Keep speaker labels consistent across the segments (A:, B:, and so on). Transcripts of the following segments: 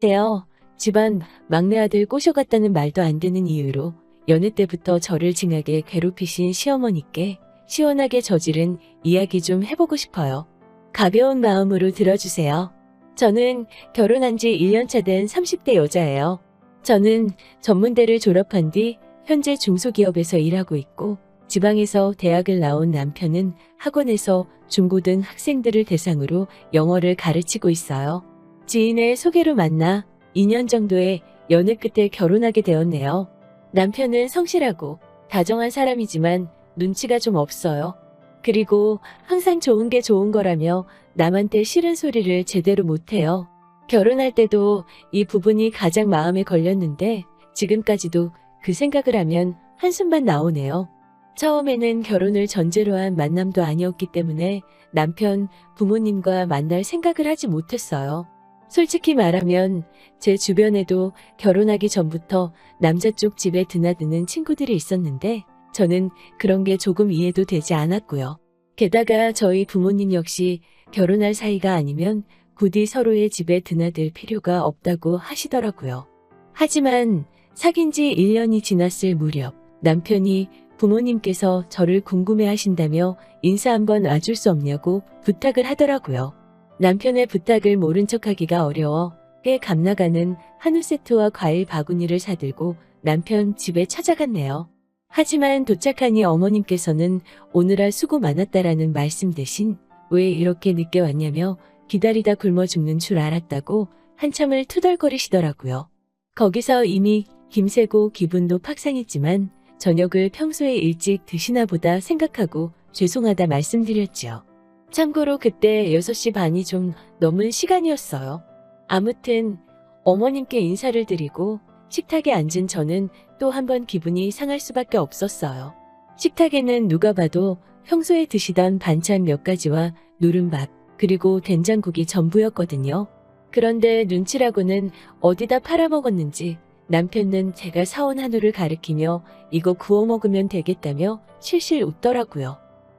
A: 때요. 집안 막내 아들 꼬셔갔다는 말도 안 되는 이유로 여느 때부터 저를 징하게 괴롭히신 시어머니께 시원하게 저지른 이야기 좀 해보고 싶어요. 가벼운 마음으로 들어주세요. 저는 결혼한 지 1년 차 된 30대 여자예요. 저는 전문대를 졸업한 뒤 현재 중소기업에서 일하고 있고 지방에서 대학을 나온 남편은 학원에서 중고등 학생들을 대상으로 영어를 가르치고 있어요. 지인의 소개로 만나 2년 정도의 연애 끝에 결혼하게 되었네요. 남편은 성실하고 다정한 사람이지만 눈치가 좀 없어요. 그리고 항상 좋은 게 좋은 거라며 남한테 싫은 소리를 제대로 못해요. 결혼할 때도 이 부분이 가장 마음에 걸렸는데 지금까지도 그 생각을 하면 한숨만 나오네요. 처음에는 결혼을 전제로 한 만남도 아니었기 때문에 남편 부모님과 만날 생각을 하지 못했어요. 솔직히 말하면 제 주변에도 결혼하기 전부터 남자 쪽 집에 드나드는 친구들이 있었는데 저는 그런 게 조금 이해도 되지 않았고요. 게다가 저희 부모님 역시 결혼할 사이가 아니면 부디 서로의 집에 드나들 필요가 없다고 하시더라고요. 하지만 사귄 지 1년이 지났을 무렵 남편이 부모님께서 저를 궁금해하신다며 인사 한번 와줄 수 없냐고 부탁을 하더라고요. 남편의 부탁을 모른 척하기가 어려워 꽤 값나가는 한우 세트와 과일 바구니를 사들고 남편 집에 찾아갔네요. 하지만 도착하니 어머님께서는 오늘아 수고 많았다라는 말씀 대신 왜 이렇게 늦게 왔냐며 기다리다 굶어 죽는 줄 알았다고 한참을 투덜거리시더라고요. 거기서 이미 김새고 기분도 팍상했지만 저녁을 평소에 일찍 드시나 보다 생각하고 죄송하다 말씀드렸죠. 참고로 그때 6시 반이 좀 넘은 시간이었어요. 아무튼 어머님께 인사를 드리고 식탁에 앉은 저는 또 한 번 기분이 상할 수밖에 없었어요. 식탁에는 누가 봐도 평소에 드시던 반찬 몇 가지와 누른밥 그리고 된장국이 전부였거든요. 그런데 눈치라고는 어디다 팔아먹었는지 남편은 제가 사온 한우를 가리키며 이거 구워 먹으면 되겠다며 실실 웃더라고요.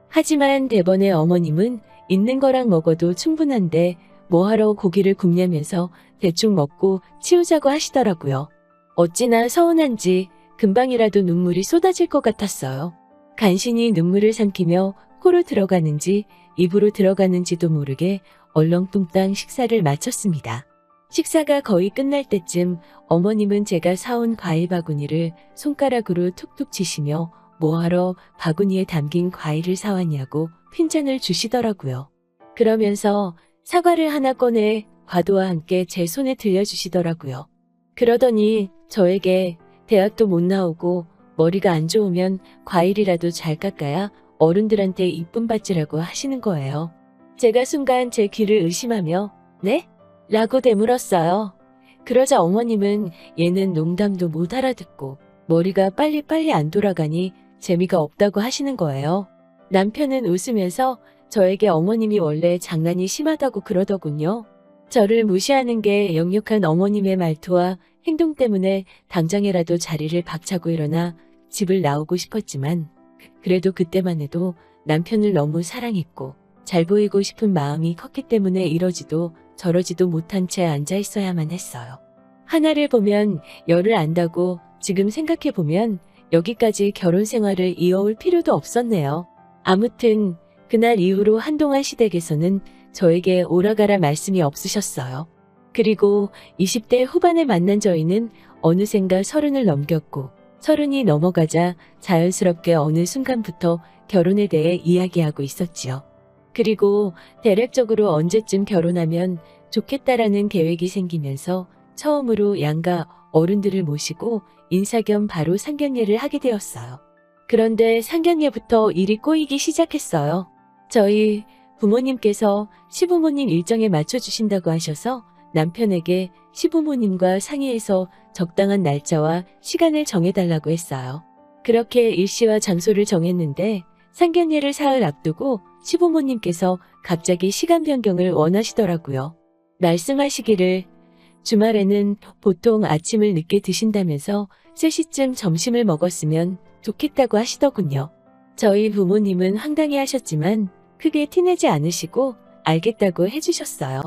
A: 하지만 대번에 어머님은 있는 거랑 먹어도 충분한데 뭐하러 고기를 굽냐면서 대충 먹고 치우자고 하시더라고요. 어찌나 서운한지 금방이라도 눈물이 쏟아질 것 같았어요. 간신히 눈물을 삼키며 코로 들어가는지 입으로 들어가는지도 모르게 얼렁뚱땅 식사를 마쳤습니다. 식사가 거의 끝날 때쯤 어머님은 제가 사온 과일 바구니를 손가락으로 툭툭 치시며 뭐하러 바구니에 담긴 과일을 사왔냐고 핀잔을 주시더라고요. 그러면서 사과를 하나 꺼내 과도와 함께 제 손에 들려주시더라고요. 그러더니 저에게 대학도 못 나오고 머리가 안 좋으면 과일이라도 잘 깎아야 어른들한테 이쁨 받지라고 하시는 거예요. 제가 순간 제 귀를 의심하며 네? 라고 되물었어요. 그러자 어머님은 얘는 농담도 못 알아듣고 머리가 빨리빨리 안 돌아가니 재미가 없다고 하시는 거예요. 남편은 웃으면서 저에게 어머님이 원래 장난이 심하다고 그러더군요. 저를 무시하는 게 역력한 어머님의 말투와 행동 때문에 당장이라도 자리를 박차고 일어나 집을 나오고 싶었지만 그래도 그때만 해도 남편을 너무 사랑했고 잘 보이고 싶은 마음이 컸기 때문에 이러지도 저러지도 못한 채 앉아 있어야만 했어요. 하나를 보면 열을 안다고 지금 생각해보면 여기까지 결혼 생활을 이어올 필요도 없었네요. 아무튼 그날 이후로 한동안 시댁에서는 저에게 오라가라 말씀이 없으셨어요. 그리고 20대 후반에 만난 저희는 어느샌가 30을 넘겼고 30이 넘어가자 자연스럽게 어느 순간부터 결혼에 대해 이야기하고 있었지요. 그리고 대략적으로 언제쯤 결혼하면 좋겠다라는 계획이 생기면서 처음으로 양가 어른들을 모시고 인사 겸 바로 상견례를 하게 되었어요. 그런데 상견례부터 일이 꼬이기 시작했어요. 저희 부모님께서 시부모님 일정에 맞춰주신다고 하셔서 남편에게 시부모님과 상의해서 적당한 날짜와 시간을 정해달라고 했어요. 그렇게 일시와 장소를 정했는데 상견례를 사흘 앞두고 시부모님께서 갑자기 시간 변경을 원하시더라고요. 말씀하시기를 주말에는 보통 아침을 늦게 드신다면서 3시쯤 점심을 먹었으면 좋겠다고 하시더군요. 저희 부모님은 황당해 하셨지만 크게 티내지 않으시고 알겠다고 해주셨어요.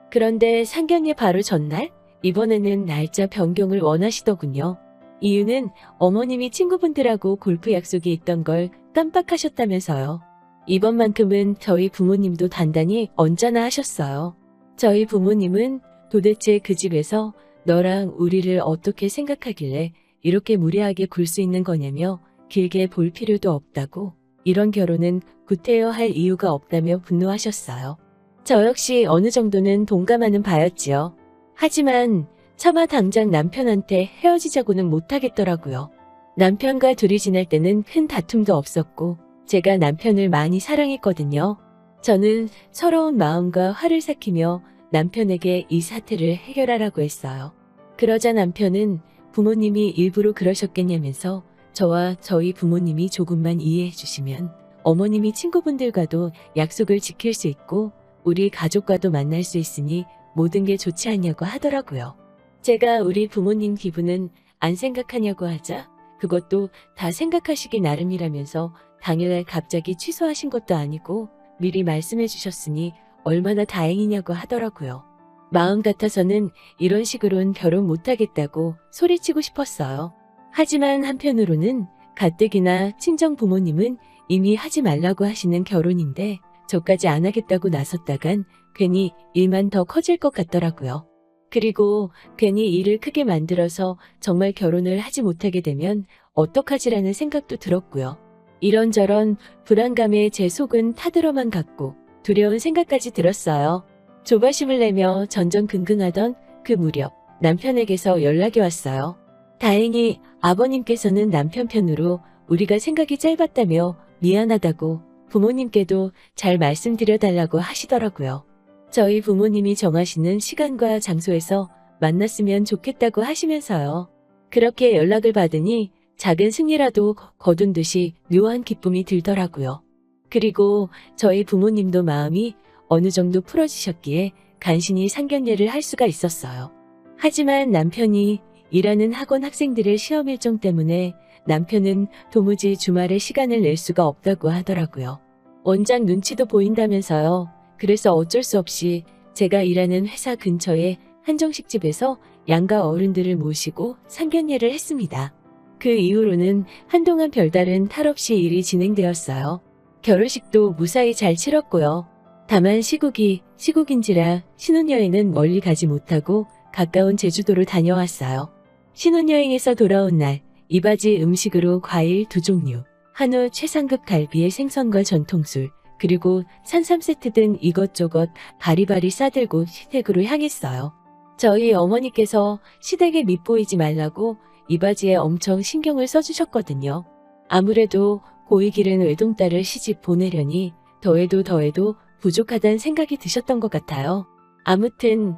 A: 그런데 상견례 바로 전날 이번에는 날짜 변경을 원하시더군요. 이유는 어머님이 친구분들하고 골프 약속이 있던 걸 깜빡하셨다면서요. 이번만큼은 저희 부모님도 단단히 언짢아 하셨어요. 저희 부모님은 도대체 그 집에서 너랑 우리를 어떻게 생각하길래 이렇게 무례하게 굴 수 있는 거냐며 길게 볼 필요도 없다고, 이런 결혼은 구태여 할 이유가 없다며 분노하셨어요. 저 역시 어느 정도는 동감하는 바였지요. 하지만 차마 당장 남편한테 헤어지자고는 못하겠더라고요. 남편과 둘이 지낼 때는 큰 다툼도 없었고 제가 남편을 많이 사랑했거든요. 저는 서러운 마음과 화를 삭히며 남편에게 이 사태를 해결하라고 했어요. 그러자 남편은 부모님이 일부러 그러셨겠냐면서 저와 저희 부모님이 조금만 이해해 주시면 어머님이 친구분들과도 약속을 지킬 수 있고 우리 가족과도 만날 수 있으니 모든 게 좋지 않냐고 하더라고요. 제가 우리 부모님 기분은 안 생각하냐고 하자 그것도 다 생각하시기 나름이라면서 당일날 갑자기 취소하신 것도 아니고 미리 말씀해 주셨으니 얼마나 다행이냐고 하더라고요. 마음 같아서는 이런 식으로는 결혼 못하겠다고 소리치고 싶었어요. 하지만 한편으로는 가뜩이나 친정 부모님은 이미 하지 말라고 하시는 결혼인데 저까지 안 하겠다고 나섰다간 괜히 일만 더 커질 것 같더라고요. 그리고 괜히 일을 크게 만들어서 정말 결혼을 하지 못하게 되면 어떡하지라는 생각도 들었고요. 이런저런 불안감에 제 속은 타들어만 갔고 두려운 생각까지 들었어요. 조바심을 내며 전전긍긍하던 그 무렵 남편에게서 연락이 왔어요. 다행히 아버님께서는 남편 편으로 우리가 생각이 짧았다며 미안하다고 부모님께도 잘 말씀드려달라고 하시더라고요. 저희 부모님이 정하시는 시간과 장소에서 만났으면 좋겠다고 하시면서요. 그렇게 연락을 받으니 작은 승리라도 거둔 듯이 묘한 기쁨이 들더라고요. 그리고 저희 부모님도 마음이 어느 정도 풀어지셨기에 간신히 상견례를 할 수가 있었어요. 하지만 남편이 일하는 학원 학생들의 시험 일정 때문에 남편은 도무지 주말에 시간을 낼 수가 없다고 하더라고요. 원장 눈치도 보인다면서요. 그래서 어쩔 수 없이 제가 일하는 회사 근처의 한정식집에서 양가 어른들을 모시고 상견례를 했습니다. 그 이후로는 한동안 별다른 탈 없이 일이 진행되었어요. 결혼식도 무사히 잘 치렀고요. 다만 시국인지라 신혼여행은 멀리 가지 못하고 가까운 제주도로 다녀왔어요. 신혼여행에서 돌아온 날 이바지 음식으로 과일 2종류, 한우 최상급 갈비에 생선과 전통술, 그리고 산삼 세트 등 이것저것 바리바리 싸들고 시댁으로 향했어요. 저희 어머니께서 시댁에 밉보이지 말라고 이바지에 엄청 신경을 써주셨거든요. 아무래도 고이 기른 외동딸을 시집 보내려니 더해도 부족하다는 생각이 드셨던 것 같아요. 아무튼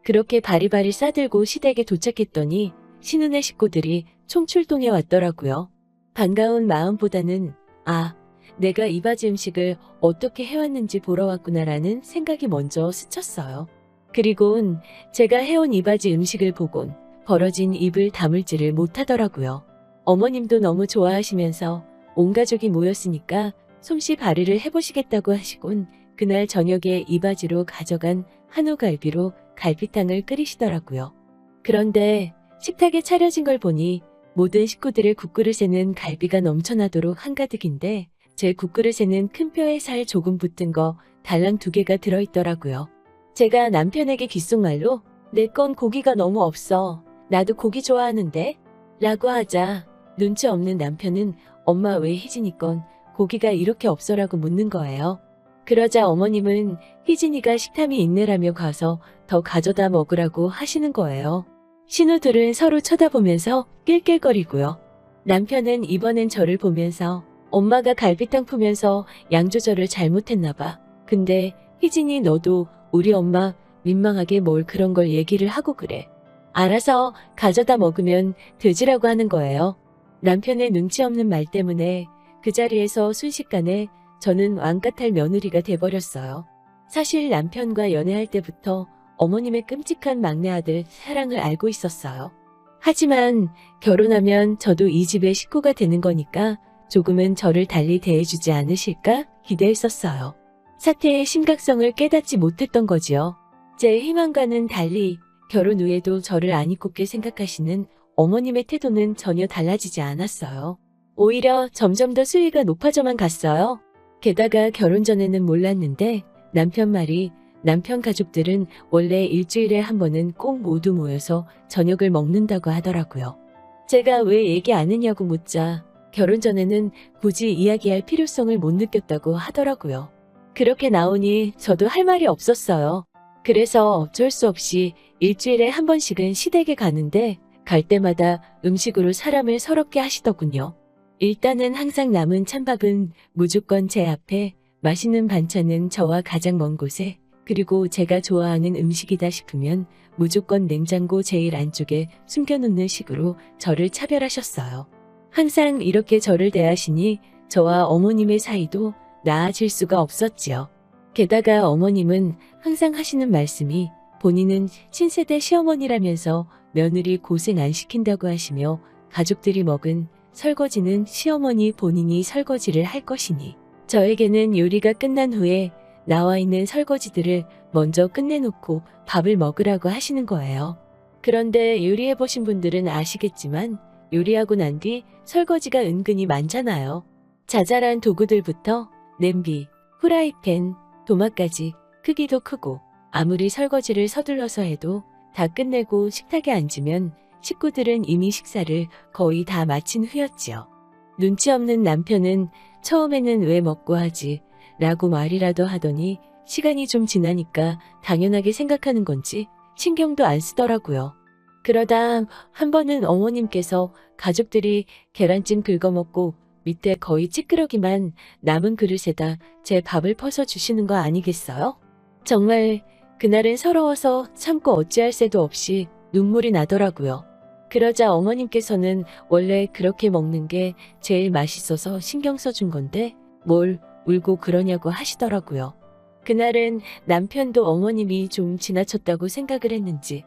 A: 그렇게 바리바리 싸들고 시댁에 도착했더니 신혼의 식구들이 총출동해 왔더라고요. 반가운 마음보다는 내가 이바지 음식을 어떻게 해왔는지 보러 왔구나라는 생각이 먼저 스쳤어요. 그리고는 제가 해온 이바지 음식을 보곤 벌어진 입을 다물지를 못하더라고요. 어머님도 너무 좋아하시면서 온 가족이 모였으니까 솜씨 발휘를 해보시겠다고 하시곤 그날 저녁에 이바지로 가져간 한우갈비로 갈비탕을 끓이시더라고요. 그런데 식탁에 차려진 걸 보니 모든 식구들의 국그릇에는 갈비가 넘쳐나도록 한가득인데 제 국그릇에는 큰 뼈에 살 조금 붙은 거 달랑 2개가 들어있더라고요. 제가 남편에게 귓속말로 내 건 고기가 너무 없어. 나도 고기 좋아하는데? 라고 하자 눈치 없는 남편은 엄마 왜 희진이 건 고기가 이렇게 없어라고 묻는 거예요. 그러자 어머님은 희진이가 식탐이 있네라며 가서 더 가져다 먹으라고 하시는 거예요. 신우들은 서로 쳐다보면서 낄낄거리고요. 남편은 이번엔 저를 보면서 엄마가 갈비탕 푸면서 양 조절을 잘못했나 봐. 근데 희진이 너도 우리 엄마 민망하게 뭘 그런 걸 얘기를 하고 그래. 알아서 가져다 먹으면 되지라고 하는 거예요. 남편의 눈치 없는 말 때문에 그 자리에서 순식간에 저는 왕같을 며느리가 돼버렸어요. 사실 남편과 연애할 때부터 어머님의 끔찍한 막내 아들 사랑을 알고 있었어요. 하지만 결혼하면 저도 이 집의 식구가 되는 거니까 조금은 저를 달리 대해주지 않으실까 기대했었어요. 사태의 심각성을 깨닫지 못했던 거지요. 제 희망과는 달리 결혼 후에도 저를 안 이롭게 생각하시는 어머님의 태도는 전혀 달라지지 않았어요. 오히려 점점 더 수위가 높아져만 갔어요. 게다가 결혼 전에는 몰랐는데 남편 말이 남편 가족들은 원래 일주일에 한 번은 꼭 모두 모여서 저녁을 먹는다고 하더라고요. 제가 왜 얘기 안 했냐고 묻자 결혼 전에는 굳이 이야기할 필요성을 못 느꼈다고 하더라고요. 그렇게 나오니 저도 할 말이 없었어요. 그래서 어쩔 수 없이 일주일에 한 번씩은 시댁에 가는데 갈 때마다 음식으로 사람을 서럽게 하시더군요. 일단은 항상 남은 찬밥은 무조건 제 앞에, 맛있는 반찬은 저와 가장 먼 곳에, 그리고 제가 좋아하는 음식이다 싶으면 무조건 냉장고 제일 안쪽에 숨겨놓는 식으로 저를 차별하셨어요. 항상 이렇게 저를 대하시니 저와 어머님의 사이도 나아질 수가 없었지요. 게다가 어머님은 항상 하시는 말씀이 본인은 신세대 시어머니라면서 며느리 고생 안 시킨다고 하시며 가족들이 먹은 설거지는 시어머니 본인이 설거지를 할 것이니 저에게는 요리가 끝난 후에 나와 있는 설거지들을 먼저 끝내놓고 밥을 먹으라고 하시는 거예요. 그런데 요리해보신 분들은 아시겠지만 요리하고 난 뒤 설거지가 은근히 많잖아요. 자잘한 도구들부터 냄비, 후라이팬, 도마까지 크기도 크고 아무리 설거지를 서둘러서 해도 다 끝내고 식탁에 앉으면 식구들은 이미 식사를 거의 다 마친 후였지요. 눈치 없는 남편은 처음에는 왜 먹고 하지? 라고 말이라도 하더니 시간이 좀 지나니까 당연하게 생각하는 건지 신경도 안 쓰더라고요. 그러다 한 번은 어머님께서 가족들이 계란찜 긁어먹고 밑에 거의 찌끄러기만 남은 그릇에다 제 밥을 퍼서 주시는 거 아니겠어요? 정말 그날은 서러워서 참고 어찌할 새도 없이 눈물이 나더라고요. 그러자 어머님께서는 원래 그렇게 먹는 게 제일 맛있어서 신경 써준 건데 뭘 울고 그러냐고 하시더라고요. 그날은 남편도 어머님이 좀 지나쳤다고 생각을 했는지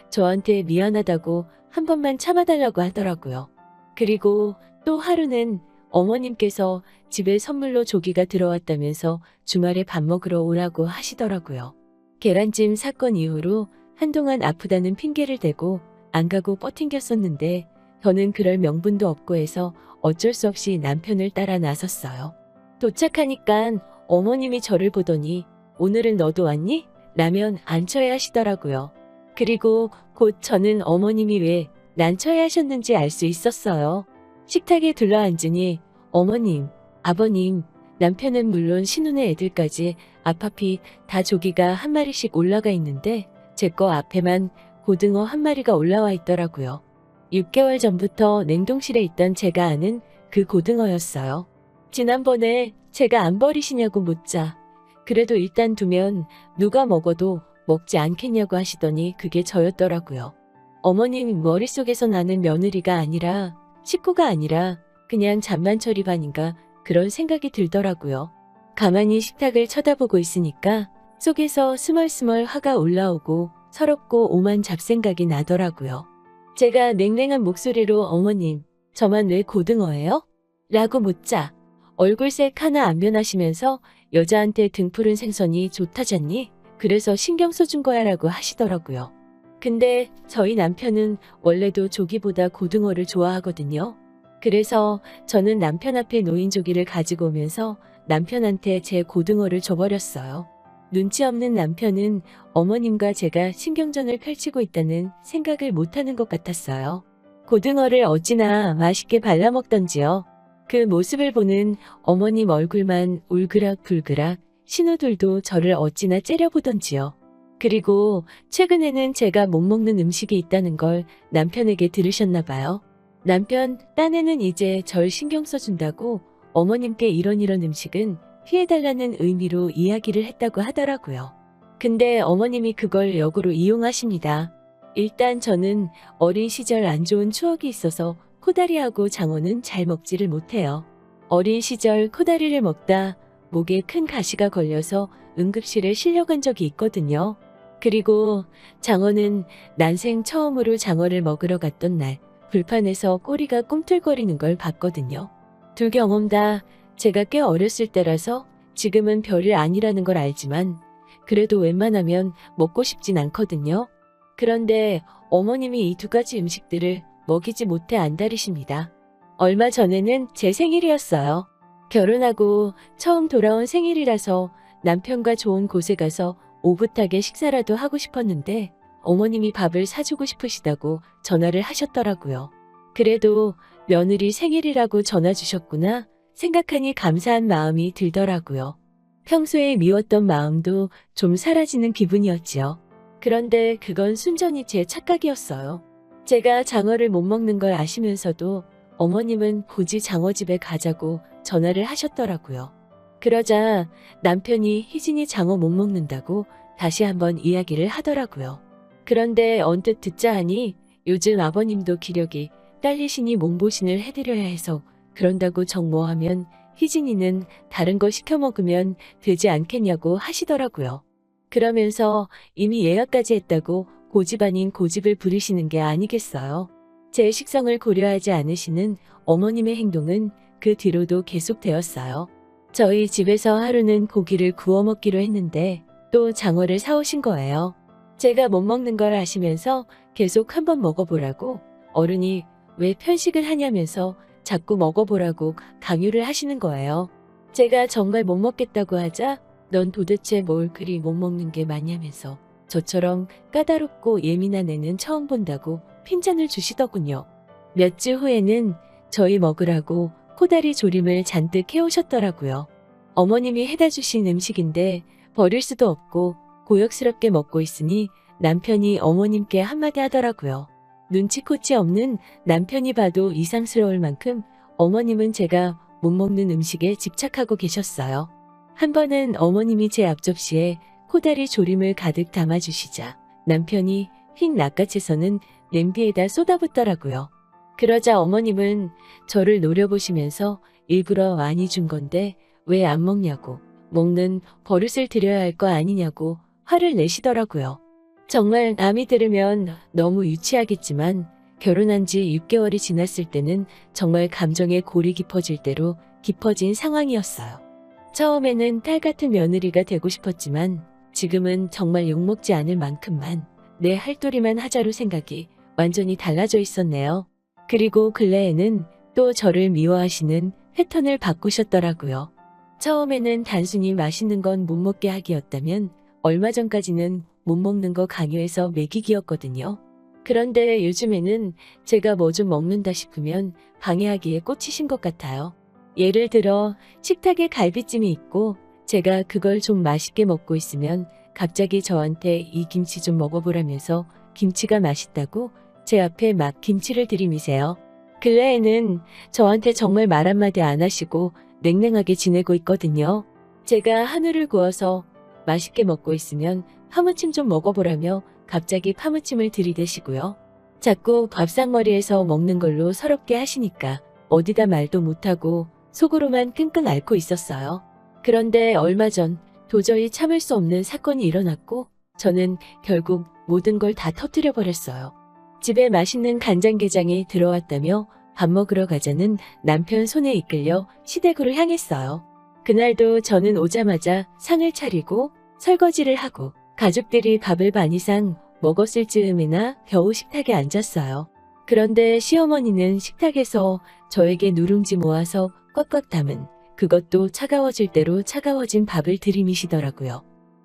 A: 저한테 미안하다고 한 번만 참아달라고 하더라고요. 그리고 또 하루는 어머님께서 집에 선물로 조기가 들어왔다면서 주말에 밥 먹으러 오라고 하시더라고요. 계란찜 사건 이후로 한동안 아프다는 핑계를 대고 안 가고 뻗팅겼었는데 저는 그럴 명분도 없고 해서 어쩔 수 없이 남편을 따라 나섰어요. 도착하니깐 어머님이 저를 보더니 오늘은 너도 왔니? 라면 안 쳐야 하시더라고요. 그리고 곧 저는 어머님이 왜 난처해 하셨는지 알 수 있었어요. 식탁에 둘러앉으니 어머님, 아버님, 남편은 물론 신혼의 애들까지 앞앞이 다 조기가 한 마리씩 올라가 있는데 제 거 앞에만 고등어 한 마리가 올라와 있더라고요. 6개월 전부터 냉동실에 있던 제가 아는 그 고등어였어요. 지난번에 제가 안 버리시냐고 묻자 그래도 일단 두면 누가 먹어도 먹지 않겠냐고 하시더니 그게 저였더라고요. 어머님 머릿속에서 나는 며느리가 아니라 식구가 아니라 그냥 잠만처리 반인가 그런 생각이 들더라고요. 가만히 식탁을 쳐다보고 있으니까 속에서 스멀스멀 화가 올라오고 서럽고 오만 잡생각이 나더라고요. 제가 냉랭한 목소리로 어머님, 저만 왜 고등어예요? 라고 묻자 얼굴색 하나 안 변하시면서 여자한테 등푸른 생선이 좋다잖니? 그래서 신경 써준 거야 라고 하시더라고요. 근데 저희 남편은 원래도 조기보다 고등어를 좋아하거든요. 그래서 저는 남편 앞에 놓인 조기를 가지고 오면서 남편한테 제 고등어를 줘버렸어요. 눈치 없는 남편은 어머님과 제가 신경전을 펼치고 있다는 생각을 못하는 것 같았어요. 고등어를 어찌나 맛있게 발라먹던지요. 그 모습을 보는 어머님 얼굴만 울그락불그락 신우들도 저를 어찌나 째려보던지요. 그리고 최근에는 제가 못 먹는 음식이 있다는 걸 남편에게 들으셨나 봐요. 남편, 딴에는 이제 절 신경 써준다고 어머님께 이런 음식은 피해달라는 의미로 이야기를 했다고 하더라고요. 근데 어머님이 그걸 역으로 이용하십니다. 일단 저는 어린 시절 안 좋은 추억이 있어서 코다리하고 장어는 잘 먹지를 못해요. 어린 시절 코다리를 먹다 목에 큰 가시가 걸려서 응급실에 실려간 적이 있거든요. 그리고 장어는 난생 처음으로 장어를 먹으러 갔던 날 불판에서 꼬리가 꿈틀거리는 걸 봤거든요. 두 경험 다 제가 꽤 어렸을 때라서 지금은 별일 아니라는 걸 알지만 그래도 웬만하면 먹고 싶진 않거든요. 그런데 어머님이 이 두 가지 음식들을 먹이지 못해 안달이십니다. 얼마 전에는 제 생일이었어요. 결혼하고 처음 돌아온 생일이라서 남편과 좋은 곳에 가서 오붓하게 식사라도 하고 싶었는데 어머님이 밥을 사주고 싶으시다고 전화를 하셨더라고요. 그래도 며느리 생일이라고 전화 주셨구나 생각하니 감사한 마음이 들더라고요. 평소에 미웠던 마음도 좀 사라지는 기분이었지요. 그런데 그건 순전히 제 착각이었어요. 제가 장어를 못 먹는 걸 아시면서도 어머님은 굳이 장어집에 가자고 전화를 하셨더라고요. 그러자 남편이 희진이 장어 못 먹는다고 다시 한번 이야기를 하더라고요. 그런데 언뜻 듣자 하니 요즘 아버님도 기력이 딸리시니 몸보신을 해드려야 해서 그런다고 정모하면 희진이는 다른 거 시켜 먹으면 되지 않겠냐고 하시더라고요. 그러면서 이미 예약까지 했다고 고집 아닌 고집을 부리시는 게 아니겠어요. 제 식성을 고려하지 않으시는 어머님의 행동은 그 뒤로도 계속되었어요. 저희 집에서 하루는 고기를 구워 먹기로 했는데 또 장어를 사오신 거예요. 제가 못 먹는 걸 아시면서 계속 한번 먹어보라고 어른이 왜 편식을 하냐면서 자꾸 먹어보라고 강요를 하시는 거예요. 제가 정말 못 먹겠다고 하자 넌 도대체 뭘 그리 못 먹는 게 많냐면서 저처럼 까다롭고 예민한 애는 처음 본다고 핀잔을 주시더군요. 몇 주 후에는 저희 먹으라고 코다리 조림을 잔뜩 해오셨더라고요. 어머님이 해다 주신 음식인데 버릴 수도 없고 고역스럽게 먹고 있으니 남편이 어머님께 한마디 하더라고요. 눈치코치 없는 남편이 봐도 이상스러울 만큼 어머님은 제가 못 먹는 음식에 집착하고 계셨어요. 한 번은 어머님이 제 앞접시에 코다리 조림을 가득 담아주시자 남편이 휙 낚아채서는 냄비에다 쏟아붓더라고요. 그러자 어머님은 저를 노려보시면서 일부러 많이 준 건데 왜 안 먹냐고 먹는 버릇을 들여야 할 거 아니냐고 화를 내시더라고요. 정말 남이 들으면 너무 유치하겠지만 결혼한 지 6개월이 지났을 때는 정말 감정의 골이 깊어질 대로 깊어진 상황이었어요. 처음에는 딸 같은 며느리가 되고 싶었지만 지금은 정말 욕먹지 않을 만큼만 내 할도리만 하자로 생각이 완전히 달라져 있었네요. 그리고 근래에는 또 저를 미워하시는 패턴을 바꾸셨더라고요. 처음에는 단순히 맛있는 건 못 먹게 하기였다면 얼마 전까지는 못 먹는 거 강요해서 먹이기였거든요. 그런데 요즘에는 제가 뭐 좀 먹는다 싶으면 방해하기에 꽂히신 것 같아요. 예를 들어 식탁에 갈비찜이 있고 제가 그걸 좀 맛있게 먹고 있으면 갑자기 저한테 이 김치 좀 먹어보라면서 김치가 맛있다고 제 앞에 막 김치를 들이미세요. 근래에는 저한테 정말 말 한마디 안 하시고 냉랭하게 지내고 있거든요. 제가 한우를 구워서 맛있게 먹고 있으면 파무침 좀 먹어보라며 갑자기 파무침을 들이대시고요. 자꾸 밥상머리에서 먹는 걸로 서럽게 하시니까 어디다 말도 못하고 속으로만 끙끙 앓고 있었어요. 그런데 얼마 전 도저히 참을 수 없는 사건이 일어났고 저는 결국 모든 걸 다 터뜨려 버렸어요. 집에 맛있는 간장게장이 들어왔다며 밥 먹으러 가자는 남편 손에 이끌려 시댁으로 향했어요. 그날도 저는 오자마자 상을 차리고 설거지를 하고 가족들이 밥을 반 이상 먹었을 즈음에나 겨우 식탁에 앉았어요. 그런데 시어머니는 식탁에서 저에게 누룽지 모아서 꽉꽉 담은 그것도 차가워질 대로 차가워진 밥을 들이미시더라고요.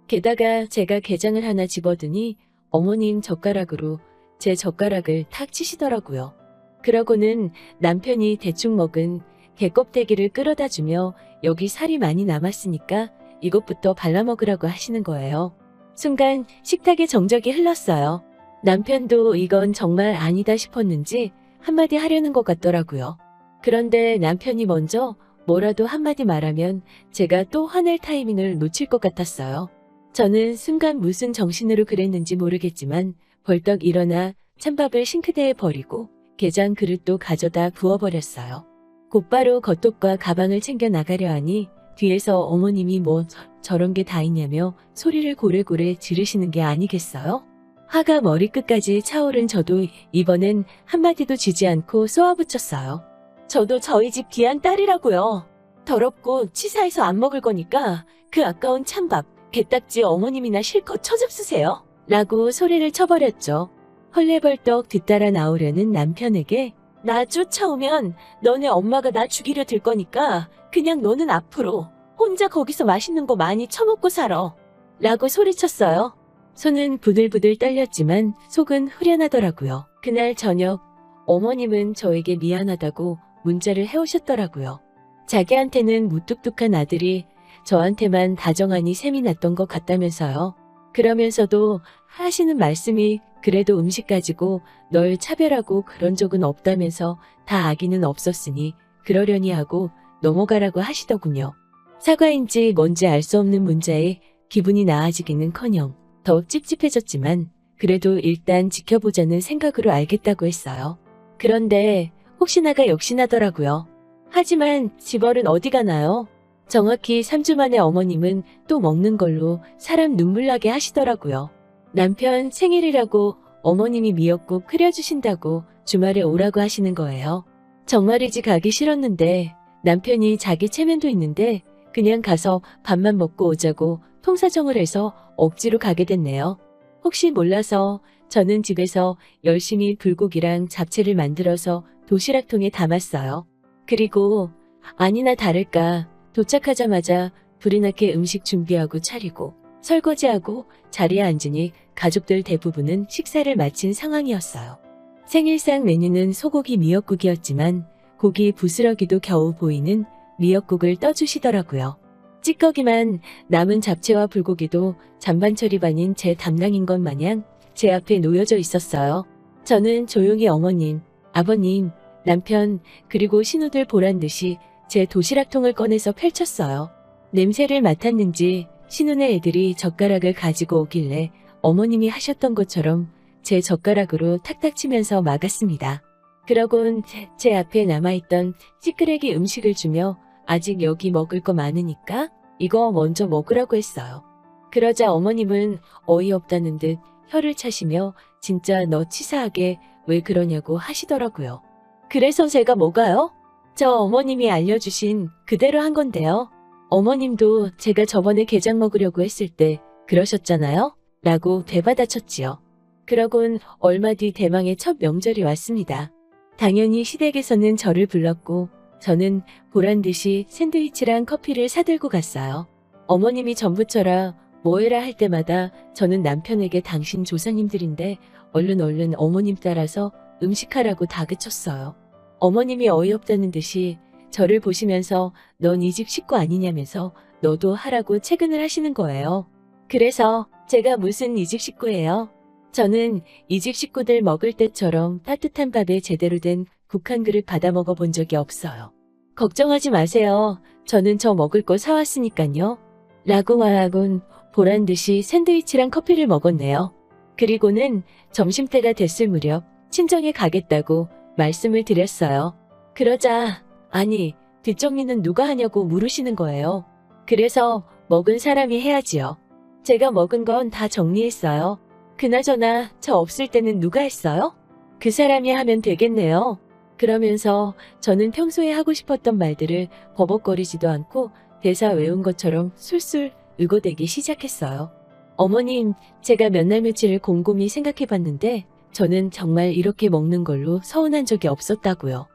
A: 게다가 제가 게장을 하나 집어드니 어머님 젓가락으로 제 젓가락을 탁 치시더라고요. 그러고는 남편이 대충 먹은 게껍데기를 끌어다 주며 여기 살이 많이 남았으니까 이것부터 발라먹으라고 하시는 거예요. 순간 식탁에 정적이 흘렀어요. 남편도 이건 정말 아니다 싶었는지 한마디 하려는 것 같더라고요. 그런데 남편이 먼저 뭐라도 한마디 말하면 제가 또 화낼 타이밍을 놓칠 것 같았어요. 저는 순간 무슨 정신으로 그랬는지 모르겠지만 벌떡 일어나 찬밥을 싱크대에 버리고 게장 그릇도 가져다 부어버렸어요. 곧바로 겉옷과 가방을 챙겨 나가려 하니 뒤에서 어머님이 뭐 저런 게 다 있냐며 소리를 고래고래 지르시는 게 아니겠어요? 화가 머리끝까지 차오른 저도 이번엔 한마디도 쥐지 않고 쏘아붙였어요. 저도 저희 집 귀한 딸이라고요. 더럽고 치사해서 안 먹을 거니까 그 아까운 찬밥, 게딱지 어머님이나 실컷 처잡수세요. 라고 소리를 쳐버렸죠. 헐레벌떡 뒤따라 나오려는 남편에게 나 쫓아오면 너네 엄마가 나 죽이려 들 거니까 그냥 너는 앞으로 혼자 거기서 맛있는 거 많이 처먹고 살아. 라고 소리쳤어요. 손은 부들부들 떨렸지만 속은 후련하더라고요. 그날 저녁 어머님은 저에게 미안하다고 문자를 해오셨더라고요. 자기한테는 무뚝뚝한 아들이 저한테만 다정하니 셈이 났던 것 같다면서요. 그러면서도 하시는 말씀이 그래도 음식 가지고 널 차별하고 그런 적은 없다면서 다 악의는 없었으니 그러려니 하고 넘어가라고 하시더군요. 사과인지 뭔지 알 수 없는 문자에 기분이 나아지기는커녕 더 찝찝해졌지만 그래도 일단 지켜보자는 생각으로 알겠다고 했어요. 그런데 혹시나가 역시나더라고요. 하지만 집얼은 어디 가나요? 정확히 3주 만에 어머님은 또 먹는 걸로 사람 눈물 나게 하시더라고요. 남편 생일이라고 어머님이 미역국 끓여주신다고 주말에 오라고 하시는 거예요. 정말이지 가기 싫었는데 남편이 자기 체면도 있는데 그냥 가서 밥만 먹고 오자고 통사정을 해서 억지로 가게 됐네요. 혹시 몰라서 저는 집에서 열심히 불고기랑 잡채를 만들어서 도시락통에 담았어요. 그리고 아니나 다를까 도착하자마자 불이 나게 음식 준비하고 차리고 설거지하고 자리에 앉으니 가족들 대부분은 식사를 마친 상황이었어요. 생일상 메뉴는 소고기 미역국이었지만 고기 부스러기도 겨우 보이는 미역국을 떠주시더라고요. 찌꺼기만 남은 잡채와 불고기도 잔반 처리반인 제 담당인 것 마냥 제 앞에 놓여져 있었어요. 저는 조용히 어머님, 아버님, 남편 그리고 신우들 보란 듯이 제 도시락통을 꺼내서 펼쳤어요. 냄새를 맡았는지 신우네 애들이 젓가락을 가지고 오길래 어머님이 하셨던 것처럼 제 젓가락으로 탁탁 치면서 막았습니다. 그러곤 제 앞에 남아있던 찌끄레기 음식을 주며 아직 여기 먹을 거 많으니까 이거 먼저 먹으라고 했어요. 그러자 어머님은 어이없다는 듯 혀를 차시며 진짜 너 치사하게 왜 그러냐고 하시더라고요. 그래서 제가 뭐가요? 저 어머님이 알려주신 그대로 한 건데요. 어머님도 제가 저번에 게장 먹으려고 했을 때 그러셨잖아요? 라고 되받아쳤지요. 그러곤 얼마 뒤 대망의 첫 명절이 왔습니다. 당연히 시댁에서는 저를 불렀고 저는 보란듯이 샌드위치랑 커피를 사들고 갔어요. 어머님이 전부쳐라 뭐해라 할 때마다 저는 남편에게 당신 조상님들인데 얼른 어머님 따라서 음식하라고 다그쳤어요. 어머님이 어이없다는 듯이 저를 보시면서 넌 이 집 식구 아니냐면서 너도 하라고 채근을 하시는 거예요. 그래서 제가 무슨 이 집 식구예요? 저는 이 집 식구들 먹을 때처럼 따뜻한 밥에 제대로 된 국 한 그릇 받아 먹어본 적이 없어요. 걱정하지 마세요. 저는 저 먹을 거 사왔으니까요. 라고 말하곤 보란듯이 샌드위치랑 커피를 먹었네요. 그리고는 점심때가 됐을 무렵 친정에 가겠다고 말씀을 드렸어요. 그러자 아니 뒷정리는 누가 하냐고 물으시는 거예요. 그래서 먹은 사람이 해야지요. 제가 먹은 건 다 정리했어요. 그나저나 저 없을 때는 누가 했어요? 그 사람이 하면 되겠네요. 그러면서 저는 평소에 하고 싶었던 말들을 버벅거리지도 않고 대사 외운 것처럼 술술 의고대기 시작했어요. 어머님, 제가 몇 날 며칠을 곰곰이 생각해봤는데 저는 정말 이렇게 먹는 걸로 서운한 적이 없었다고요.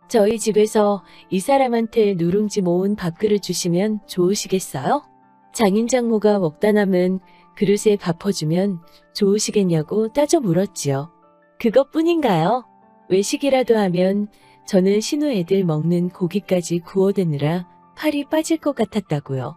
A: 저희 집에서 이 사람한테 누룽지 모은 밥그릇 주시면 좋으시겠어요? 장인장모가 먹다 남은 그릇에 밥 퍼주면 좋으시겠냐고 따져 물었지요. 그것뿐인가요? 외식이라도 하면 저는 신우 애들 먹는 고기까지 구워대느라 팔이 빠질 것 같았다고요.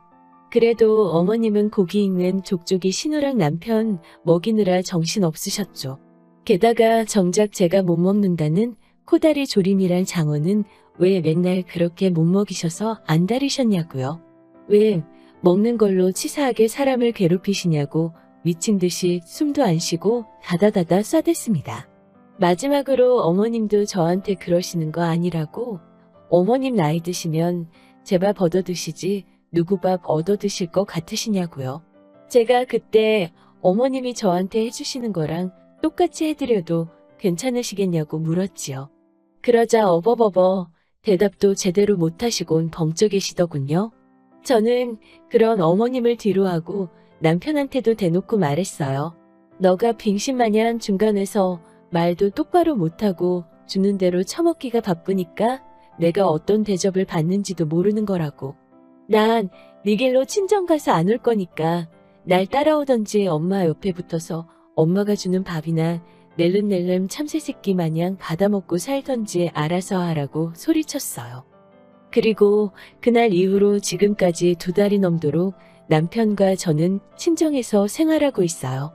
A: 그래도 어머님은 고기 익는 족족이 신우랑 남편 먹이느라 정신 없으셨죠. 게다가 정작 제가 못 먹는다는 코다리 조림이란 장어는 왜 맨날 그렇게 못 먹이셔서 안달이셨냐고요. 왜 먹는 걸로 치사하게 사람을 괴롭히시냐고 미친 듯이 숨도 안 쉬고 다다다다 쏴댔습니다. 마지막으로 어머님도 저한테 그러시는 거 아니라고 어머님 나이 드시면 제 밥 얻어 드시지 누구 밥 얻어 드실 것 같으시냐고요. 제가 그때 어머님이 저한테 해주시는 거랑 똑같이 해드려도 괜찮으시겠냐고 물었지요. 그러자 어버버버 대답도 제대로 못하시곤 벙쪄 계시더군요. 저는 그런 어머님을 뒤로하고 남편한테도 대놓고 말했어요. 너가 빙신마냥 중간에서 말도 똑바로 못하고 주는 대로 처먹기가 바쁘니까 내가 어떤 대접을 받는지도 모르는 거라고. 난 네 길로 친정 가서 안 올 거니까 날 따라오던지 엄마 옆에 붙어서 엄마가 주는 밥이나 낼름낼름 참새새끼 마냥 받아먹고 살던지 알아서 하라고 소리쳤어요. 그리고 그날 이후로 지금까지 2달이 넘도록 남편과 저는 친정에서 생활하고 있어요.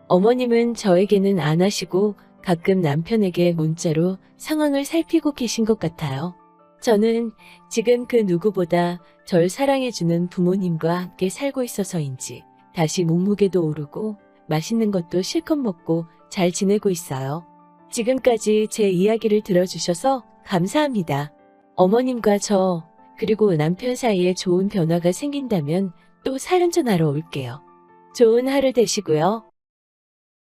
A: 어머님은 저에게는 안 하시고 가끔 남편에게 문자로 상황을 살피고 계신 것 같아요. 저는 지금 그 누구보다 절 사랑해주는 부모님과 함께 살고 있어서인지 다시 몸무게도 오르고 맛있는 것도 실컷 먹고 잘 지내고 있어요. 지금까지 제 이야기를 들어주셔서 감사합니다. 어머님과 저 그리고 남편 사이에 좋은 변화가 생긴다면 또 사연 전하러 올게요. 좋은 하루 되시고요.